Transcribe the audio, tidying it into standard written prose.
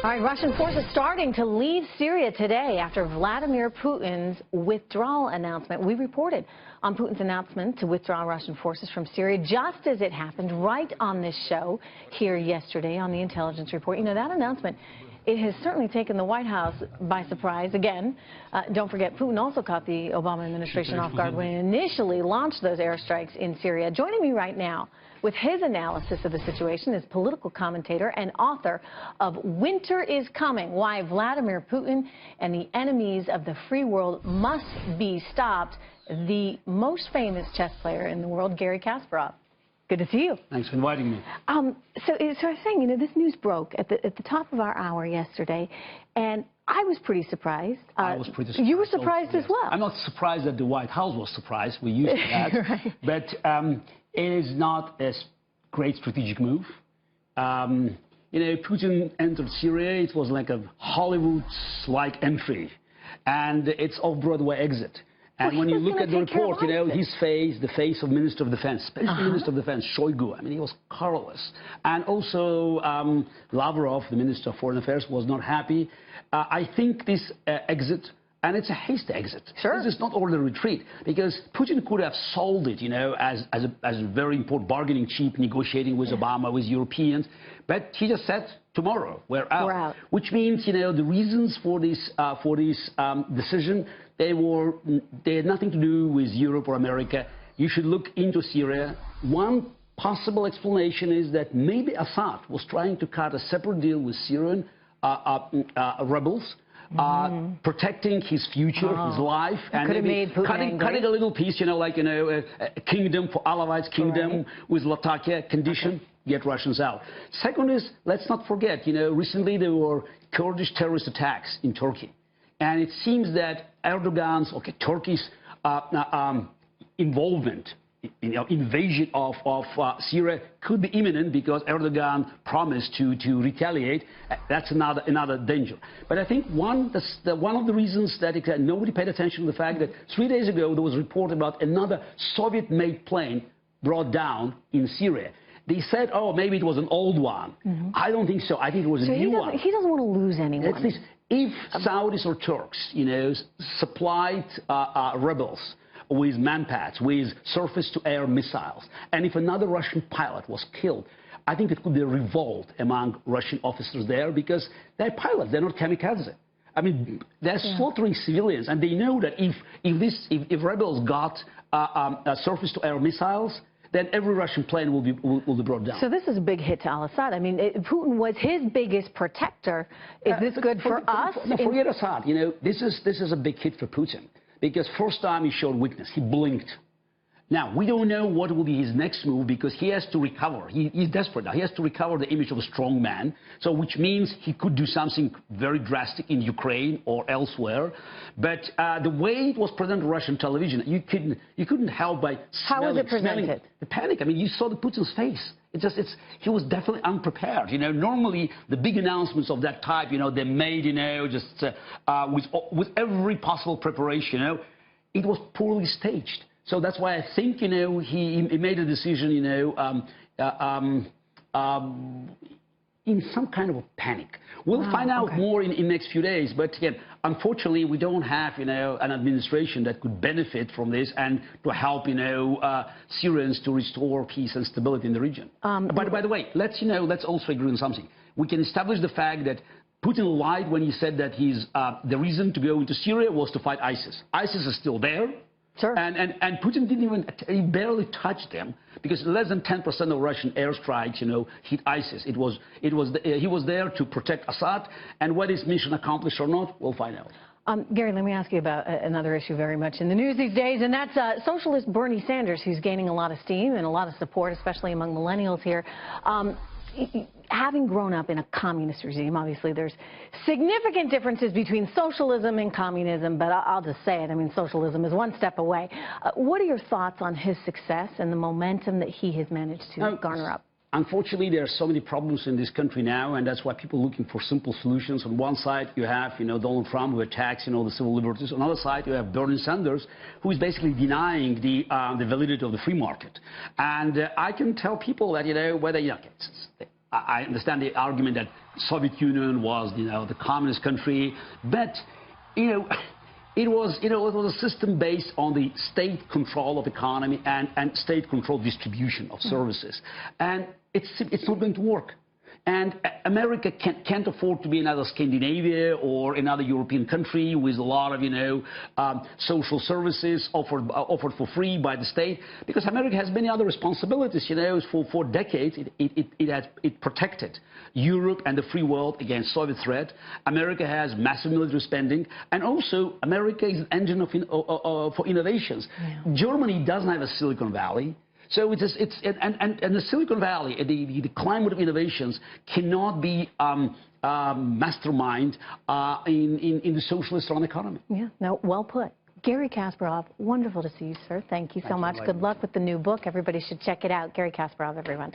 All right, Russian forces starting to leave Syria today after Vladimir Putin's withdrawal announcement. We reported on Putin's announcement to withdraw Russian forces from Syria just as it happened right on this show here yesterday on the Intelligence Report. You know, that announcement, it has certainly taken the White House by surprise again. Don't forget, Putin also caught the Obama administration off guard when he initially launched those airstrikes in Syria. Joining me right now with his analysis of the situation is political commentator and author of Winter is Coming: Why Vladimir Putin and the Enemies of the Free World Must Be Stopped, the most famous chess player in the world, Garry Kasparov. Good to see you. Thanks for inviting me. So I was saying, you know, this news broke at the top of our hour yesterday, and I was pretty surprised. I was pretty surprised. You were surprised as well. I'm not surprised that the White House was surprised. We're used to that. Right. But it is not a great strategic move. You know, Putin entered Syria. It was like a Hollywood-like entry, and it's off-Broadway exit. And when you look at the report, you know, his face, the face of Minister of Defense, especially Minister of Defense, Shoigu, I mean, he was colorless. And also Lavrov, the Minister of Foreign Affairs, was not happy. I think this exit, and it's a hasty exit. Sure. This is not order retreat, because Putin could have sold it, you know, as a very important bargaining chip, negotiating with Obama, with Europeans. But he just said, tomorrow, we're out. We're out. Which means, you know, the reasons for this decision, they had nothing to do with Europe or America. You should look into Syria. One possible explanation is that maybe Assad was trying to cut a separate deal with Syrian rebels, protecting his future, his life, and maybe cutting a little piece, you know, like, you know, a kingdom for Alawites kingdom with Latakia condition. Get Russians out. Second is, let's not forget, you know, recently there were Kurdish terrorist attacks in Turkey. And it seems that Erdogan's, Turkey's involvement, you know, invasion of Syria could be imminent because Erdogan promised to retaliate. That's another danger. But I think one of the reasons that nobody paid attention to the fact that 3 days ago there was a report about another Soviet-made plane brought down in Syria. They said, oh, maybe it was an old one. I don't think so. I think it was a new one. He doesn't want to lose anyone. If Saudis or Turks, you know, supplied rebels with manpads, with surface-to-air missiles, and if another Russian pilot was killed, I think it could be a revolt among Russian officers there, because they're pilots, they're not kamikaze. I mean, they're slaughtering civilians, and they know that if rebels got surface-to-air missiles, then every Russian plane will be brought down. So this is a big hit to al-Assad. I mean, Putin was his biggest protector. Is this good for us? No, forget Assad. You know, this is a big hit for Putin, because first time he showed weakness, he blinked. Now, we don't know what will be his next move, because he has to recover. He's desperate now. He has to recover the image of a strong man, so which means he could do something very drastic in Ukraine or elsewhere. But the way it was presented on Russian television, you couldn't help by smelling the panic. I mean, you saw the Putin's face. He was definitely unprepared. You know, normally the big announcements of that type, you know, they made, you know, just with every possible preparation. You know, it was poorly staged. So that's why I think, you know, he made a decision, you know, in some kind of a panic. We'll find out more in the next few days. But again, unfortunately, we don't have, you know, an administration that could benefit from this and to help, you know, Syrians to restore peace and stability in the region. By the way, let's also agree on something. We can establish the fact that Putin lied when he said that the reason to go into Syria was to fight ISIS. ISIS is still there. Sure. And Putin he barely touched them, because less than 10% of Russian airstrikes, you know, hit ISIS. He was there to protect Assad, and whether his mission accomplished or not, we'll find out. Garry, let me ask you about another issue very much in the news these days, and that's socialist Bernie Sanders, who's gaining a lot of steam and a lot of support, especially among millennials here. Having grown up in a communist regime, obviously there's significant differences between socialism and communism, but I'll just say it. I mean, socialism is one step away. What are your thoughts on his success and the momentum that he has managed to garner up? Unfortunately, there are so many problems in this country now, and that's why people are looking for simple solutions. On one side, you have, you know, Donald Trump, who attacks, you know, the civil liberties. On the other side, you have Bernie Sanders, who is basically denying the validity of the free market. And I can tell people that, you know, whether, you know, I understand the argument that Soviet Union was, the communist country, but, it was a system based on the state control of economy and state control distribution of services. And it's not going to work. And America can't afford to be another Scandinavia or another European country with a lot of, social services offered for free by the state, because America has many other responsibilities. For decades, it protected Europe and the free world against Soviet threat. America has massive military spending, and also America is an engine for innovations. Yeah. Germany doesn't have a Silicon Valley. So and the Silicon Valley, the climate of innovations cannot be mastermind in the socialist run economy. Yeah, no, well put. Garry Kasparov, wonderful to see you, sir. Thank you so much. Good luck with the new book. Everybody should check it out. Garry Kasparov, everyone.